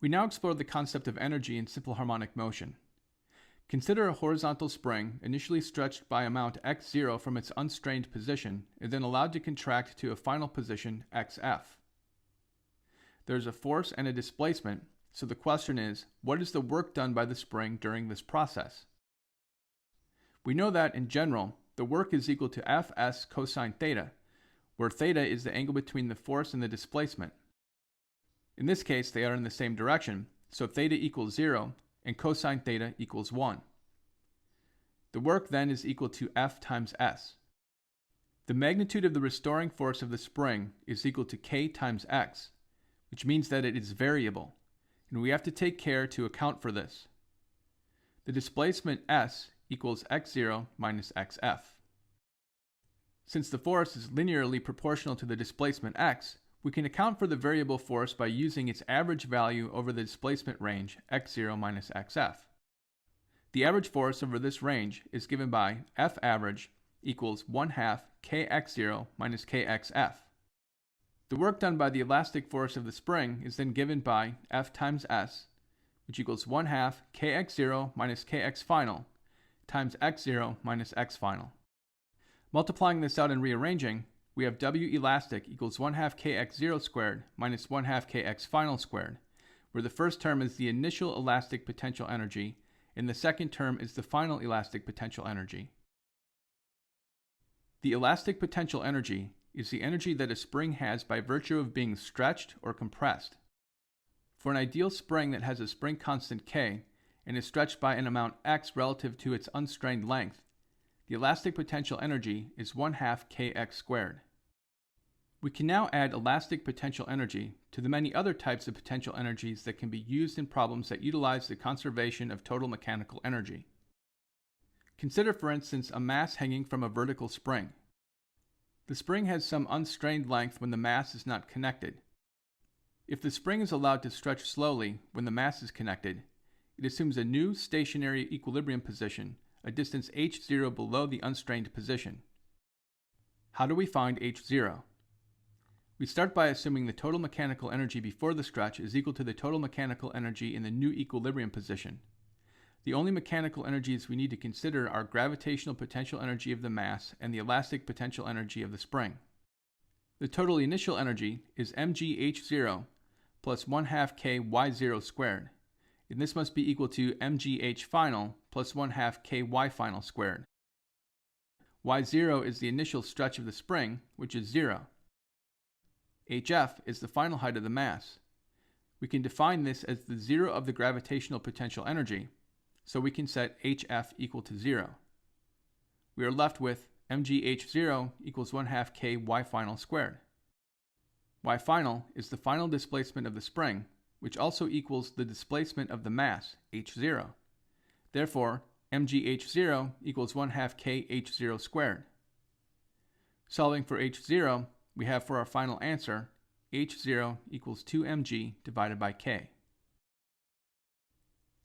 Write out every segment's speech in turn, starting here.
We now explore the concept of energy in simple harmonic motion. Consider a horizontal spring initially stretched by amount x0 from its unstrained position and then allowed to contract to a final position xf. There is a force and a displacement, so the question is, what is the work done by the spring during this process? We know that, in general, the work is equal to Fs cosine theta, where theta is the angle between the force and the displacement. In this case, they are in the same direction, so theta equals 0 and cosine theta equals 1. The work then is equal to F times S. The magnitude of the restoring force of the spring is equal to K times X, which means that it is variable, and we have to take care to account for this. The displacement S equals x0 minus xf. Since the force is linearly proportional to the displacement x, we can account for the variable force by using its average value over the displacement range x0 minus xf. The average force over this range is given by F average equals 1/2 kx0 minus kxf. The work done by the elastic force of the spring is then given by F times S, which equals 1/2 kx0 minus kx final times x0 minus x final. Multiplying this out and rearranging, we have W elastic equals 1/2 kx0 squared minus 1/2 kx final squared, where the first term is the initial elastic potential energy and the second term is the final elastic potential energy. The elastic potential energy is the energy that a spring has by virtue of being stretched or compressed. For an ideal spring that has a spring constant K and is stretched by an amount x relative to its unstrained length, the elastic potential energy is 1/2 kx squared. We can now add elastic potential energy to the many other types of potential energies that can be used in problems that utilize the conservation of total mechanical energy. Consider, for instance, a mass hanging from a vertical spring. The spring has some unstrained length when the mass is not connected. If the spring is allowed to stretch slowly when the mass is connected, it assumes a new stationary equilibrium position, a distance h0 below the unstrained position. How do we find h0? We start by assuming the total mechanical energy before the stretch is equal to the total mechanical energy in the new equilibrium position. The only mechanical energies we need to consider are gravitational potential energy of the mass and the elastic potential energy of the spring. The total initial energy is mgh0 plus 1/2 ky0 squared, and this must be equal to mgh final plus 1/2 ky final squared. y0 is the initial stretch of the spring, which is 0. hf is the final height of the mass. We can define this as the zero of the gravitational potential energy, so we can set hf equal to 0. We are left with mgh0 equals 1/2 ky final squared. Y final is the final displacement of the spring, which also equals the displacement of the mass, h0. Therefore, mgh0 equals 1/2 kh0 squared. Solving for h0, we have for our final answer, h0 equals 2mg divided by k.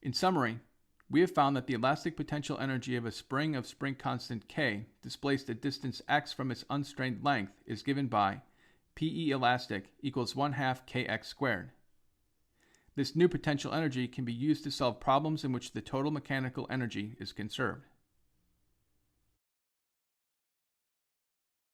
In summary, we have found that the elastic potential energy of a spring of spring constant K displaced at distance x from its unstrained length is given by PE elastic equals 1/2 kx squared. This new potential energy can be used to solve problems in which the total mechanical energy is conserved.